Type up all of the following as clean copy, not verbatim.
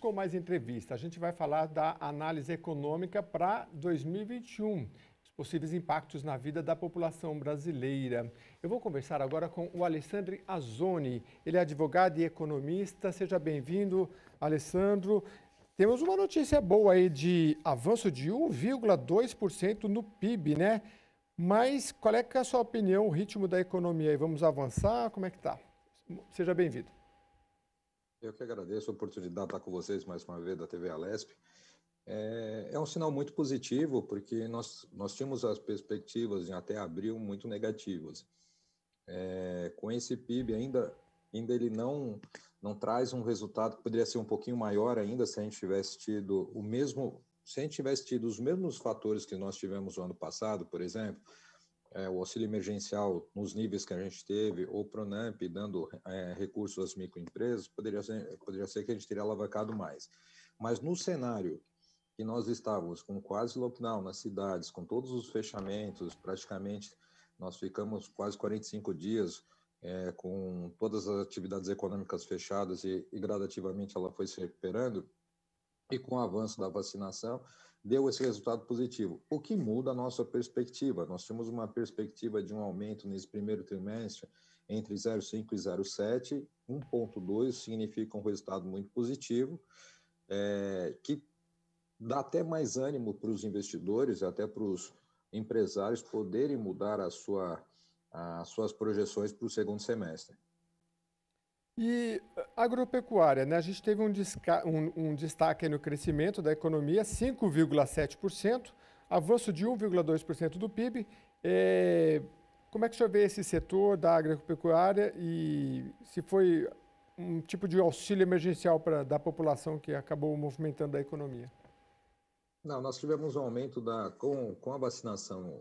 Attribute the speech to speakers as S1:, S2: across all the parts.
S1: Com mais entrevista. A gente vai falar da análise econômica para 2021, os possíveis impactos na vida da população brasileira. Eu vou conversar agora com o Alessandro Azzoni. Ele é advogado e economista. Seja bem-vindo, Alessandro. Temos uma notícia boa aí de avanço de 1,2% no PIB, né? Mas qual é que é a sua opinião, o ritmo da economia aí? Vamos avançar? Como é que tá? Seja bem-vindo.
S2: Eu que agradeço a oportunidade de estar com vocês mais uma vez da TV Alesp. É um sinal muito positivo, porque nós tínhamos as perspectivas em até abril muito negativas. Com esse PIB ainda ele não traz um resultado que poderia ser um pouquinho maior ainda se a gente tivesse tido se a gente tivesse tido os mesmos fatores que nós tivemos no ano passado, por exemplo, o auxílio emergencial nos níveis que a gente teve, ou o Pronamp dando recursos às microempresas, poderia ser que a gente teria alavancado mais. Mas no cenário que nós estávamos com quase lockdown nas cidades, com todos os fechamentos, praticamente nós ficamos quase 45 dias com todas as atividades econômicas fechadas e gradativamente ela foi se recuperando, e com o avanço da vacinação, deu esse resultado positivo. O que muda a nossa perspectiva? Nós tínhamos uma perspectiva de um aumento nesse primeiro trimestre entre 0,5 e 0,7, 1,2 significa um resultado muito positivo, que dá até mais ânimo para os investidores, até para os empresários poderem mudar as suas projeções para o segundo semestre.
S1: E agropecuária, né? A gente teve um destaque aí no crescimento da economia, 5,7%, avanço de 1,2% do PIB. Como é que o senhor vê esse setor da agropecuária e se foi um tipo de auxílio emergencial da população que acabou movimentando a economia?
S2: Não, nós tivemos um aumento com a vacinação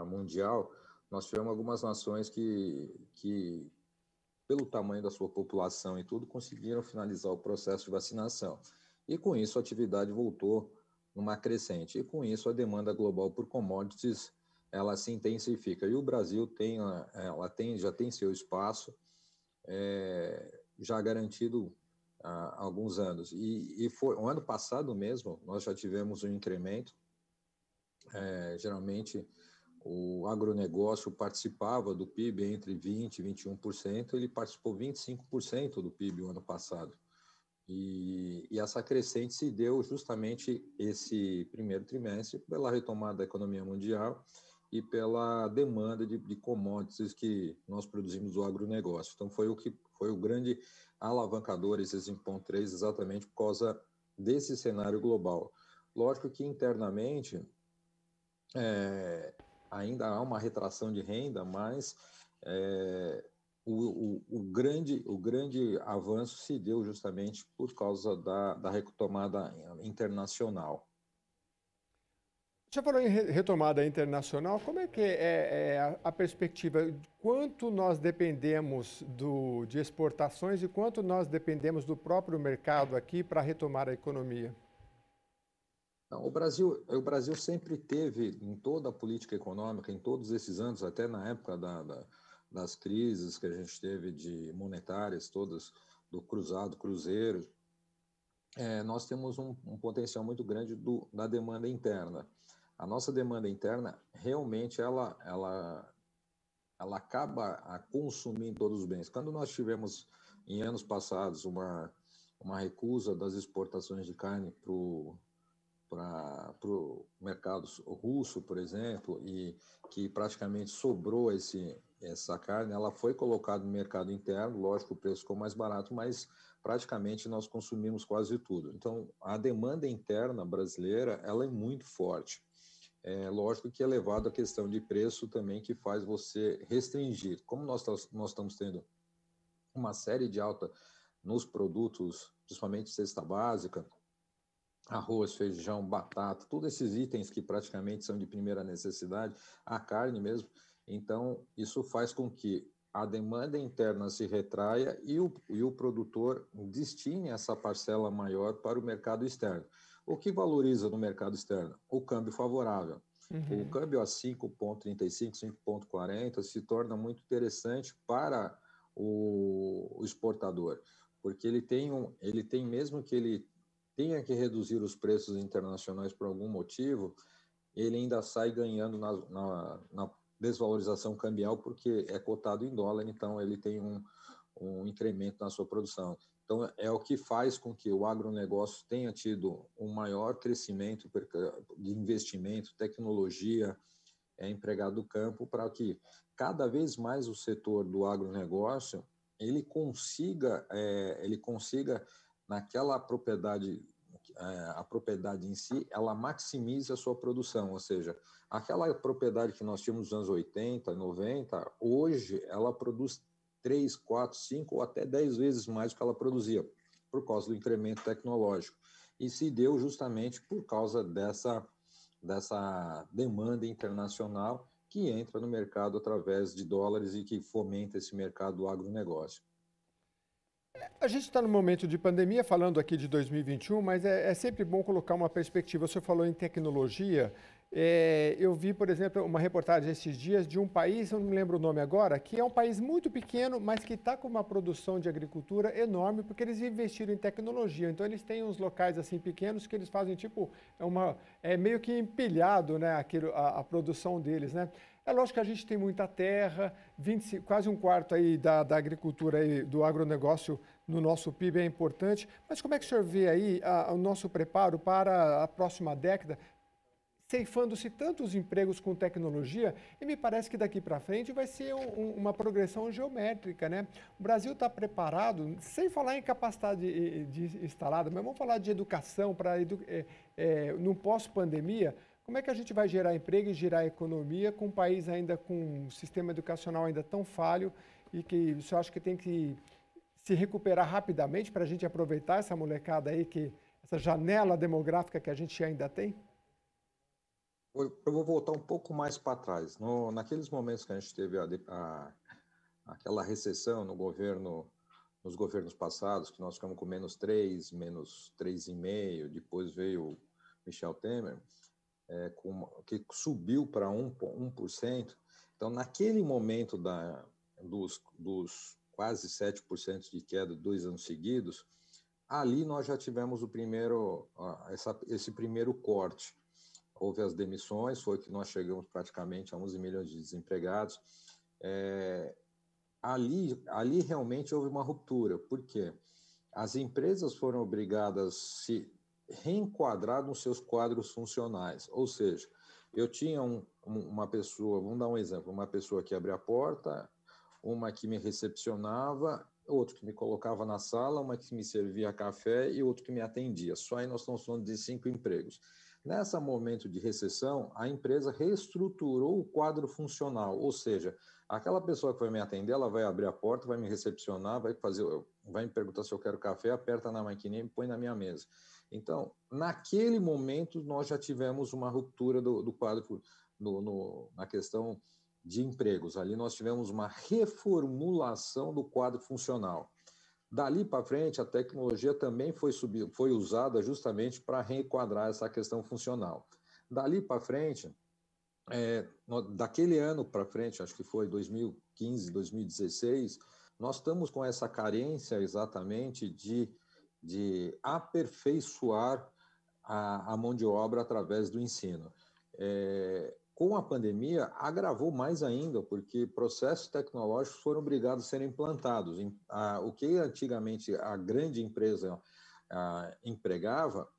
S2: mundial, nós tivemos algumas nações que pelo tamanho da sua população e tudo, conseguiram finalizar o processo de vacinação. E com isso a atividade voltou numa crescente. E com isso a demanda global por commodities, ela se intensifica. E o Brasil já tem seu espaço já garantido há alguns anos. E foi o ano passado mesmo, nós já tivemos um incremento. Geralmente o agronegócio participava do PIB entre 20% e 21%, ele participou 25% do PIB o ano passado. E essa crescente se deu justamente esse primeiro trimestre pela retomada da economia mundial e pela demanda de commodities que nós produzimos do agronegócio. Então, foi o grande alavancador, esse 5,3, exatamente por causa desse cenário global. Lógico que internamente ainda há uma retração de renda, mas o grande avanço se deu justamente por causa da retomada internacional.
S1: Já falou em retomada internacional, como é que é a perspectiva de quanto nós dependemos de exportações e quanto nós dependemos do próprio mercado aqui para retomar a economia?
S2: O Brasil sempre teve, em toda a política econômica, em todos esses anos, até na época das crises que a gente teve de monetárias, todas do cruzado, cruzeiro, nós temos um potencial muito grande da demanda interna. A nossa demanda interna, realmente, ela acaba consumindo todos os bens. Quando nós tivemos, em anos passados, uma recusa das exportações de carne para o mercado russo, por exemplo, e que praticamente sobrou essa carne, ela foi colocada no mercado interno, lógico, o preço ficou mais barato, mas praticamente nós consumimos quase tudo. Então, a demanda interna brasileira, ela é muito forte. Lógico que é levado a questão de preço também, que faz você restringir. Como nós estamos tendo uma série de alta nos produtos, principalmente cesta básica, arroz, feijão, batata, todos esses itens que praticamente são de primeira necessidade, a carne mesmo. Então, isso faz com que a demanda interna se retraia e o produtor destine essa parcela maior para o mercado externo. O que valoriza no mercado externo? O câmbio favorável. O câmbio a 5,35, 5,40 se torna muito interessante para o exportador, porque ele tem mesmo que ele tenha que reduzir os preços internacionais por algum motivo, ele ainda sai ganhando na desvalorização cambial, porque é cotado em dólar, então ele tem um incremento na sua produção. Então, é o que faz com que o agronegócio tenha tido um maior crescimento de investimento, tecnologia, empregado do campo, para que cada vez mais o setor do agronegócio ele consiga naquela propriedade, a propriedade em si, ela maximize a sua produção, ou seja, aquela propriedade que nós tínhamos nos anos 80, 90, hoje ela produz 3, 4, 5 ou até 10 vezes mais do que ela produzia, por causa do incremento tecnológico. E se deu justamente por causa dessa demanda internacional que entra no mercado através de dólares e que fomenta esse mercado do agronegócio.
S1: A gente está no momento de pandemia, falando aqui de 2021, mas é sempre bom colocar uma perspectiva. O senhor falou em tecnologia. Eu vi, por exemplo, uma reportagem esses dias de um país, eu não me lembro o nome agora, que é um país muito pequeno, mas que está com uma produção de agricultura enorme, porque eles investiram em tecnologia. Então, eles têm uns locais assim pequenos que eles fazem tipo, é meio que empilhado, né, a produção deles, né? É lógico que a gente tem muita terra, quase um quarto aí da agricultura aí, do agronegócio no nosso PIB é importante, mas como é que o senhor vê aí o nosso preparo para a próxima década, ceifando-se tantos empregos com tecnologia, e me parece que daqui para frente vai ser uma progressão geométrica, né? O Brasil está preparado, sem falar em capacidade instalada, mas vamos falar de educação no pós-pandemia. Como é que a gente vai gerar emprego e gerar economia com um país ainda com um sistema educacional ainda tão falho e que o senhor acha que tem que se recuperar rapidamente para a gente aproveitar essa molecada aí, essa janela demográfica que a gente ainda tem?
S2: Eu vou voltar um pouco mais para trás. Naqueles momentos que a gente teve aquela recessão nos governos passados, que nós ficamos com -3, -3,5, depois veio Michel Temer, que subiu para 1%. Então, naquele momento dos quase 7% de queda de 2 anos seguidos, ali nós já tivemos esse primeiro corte. Houve as demissões, foi que nós chegamos praticamente a 11 milhões de desempregados. Ali realmente houve uma ruptura, porque as empresas foram obrigadas a se reenquadrar nos seus quadros funcionais, ou seja, eu tinha uma pessoa, vamos dar um exemplo, uma pessoa que abria a porta, uma que me recepcionava, outro que me colocava na sala, uma que me servia café e outro que me atendia. Só aí nós estamos falando de 5 empregos. Nesse momento de recessão, a empresa reestruturou o quadro funcional, ou seja, aquela pessoa que vai me atender, ela vai abrir a porta, vai me recepcionar, vai me perguntar se eu quero café, aperta na maquininha e põe na minha mesa. Então, naquele momento, nós já tivemos uma ruptura do quadro na questão de empregos. Ali nós tivemos uma reformulação do quadro funcional. Dali para frente, a tecnologia também foi usada justamente para reenquadrar essa questão funcional. Dali para frente, daquele ano para frente, acho que foi 2015, 2016, nós estamos com essa carência exatamente de aperfeiçoar a mão de obra através do ensino. Com a pandemia, agravou mais ainda, porque processos tecnológicos foram obrigados a serem implantados. O que antigamente a grande empresa empregava,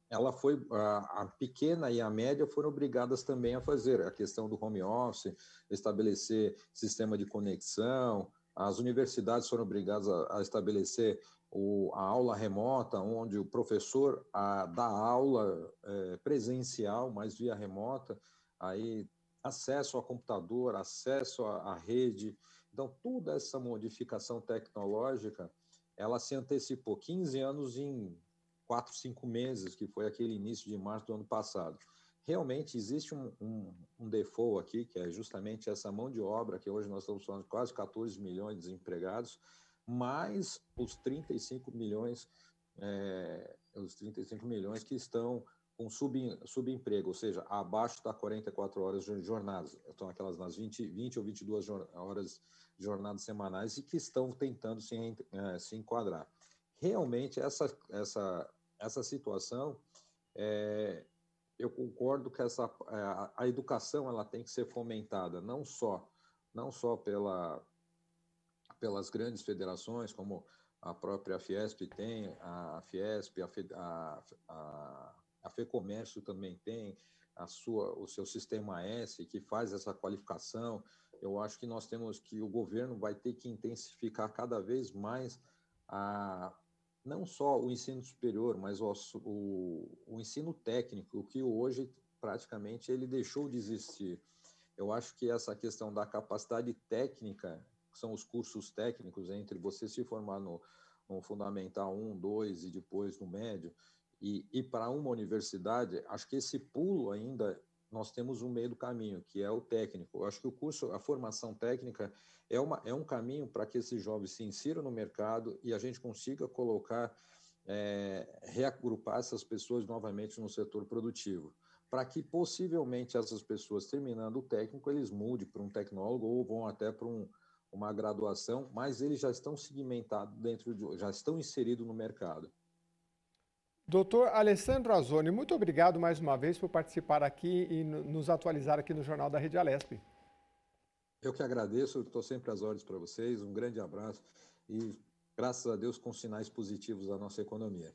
S2: a pequena e a média foram obrigadas também a fazer. A questão do home office, estabelecer sistema de conexão, as universidades foram obrigadas a estabelecer a aula remota, onde o professor dá aula presencial, mas via remota, aí acesso ao computador, acesso à rede. Então, toda essa modificação tecnológica, ela se antecipou 15 anos em 4, 5 meses, que foi aquele início de março do ano passado. Realmente existe um default aqui, que é justamente essa mão de obra, que hoje nós estamos falando de quase 14 milhões de desempregados, mais os 35 milhões que estão com subemprego, ou seja, abaixo das 44 horas de jornadas, estão aquelas nas 20 ou 22 horas de jornadas semanais e que estão tentando se enquadrar. Realmente, essa situação, eu concordo que a educação ela tem que ser fomentada, não só pelas grandes federações, como a própria Fiesp tem, a Fiesp, a FEComércio também tem o seu sistema S, que faz essa qualificação. Eu acho que o governo vai ter que intensificar cada vez mais não só o ensino superior, mas o ensino técnico, que hoje praticamente ele deixou de existir. Eu acho que essa questão da capacidade técnica, que são os cursos técnicos, entre você se formar no Fundamental 1, 2 e depois no médio, e para uma universidade, acho que esse pulo ainda, nós temos um meio do caminho, que é o técnico. Eu acho que a formação técnica é um caminho para que esses jovens se insiram no mercado e a gente consiga reagrupar essas pessoas novamente no setor produtivo, para que possivelmente essas pessoas, terminando o técnico, eles mudem para um tecnólogo ou vão até para uma graduação, mas eles já estão segmentados já estão inseridos no mercado.
S1: Doutor Alessandro Azzoni, muito obrigado mais uma vez por participar aqui e nos atualizar aqui no Jornal da Rede Alesp.
S2: Eu que agradeço, estou sempre às ordens para vocês, um grande abraço e, graças a Deus, com sinais positivos da nossa economia.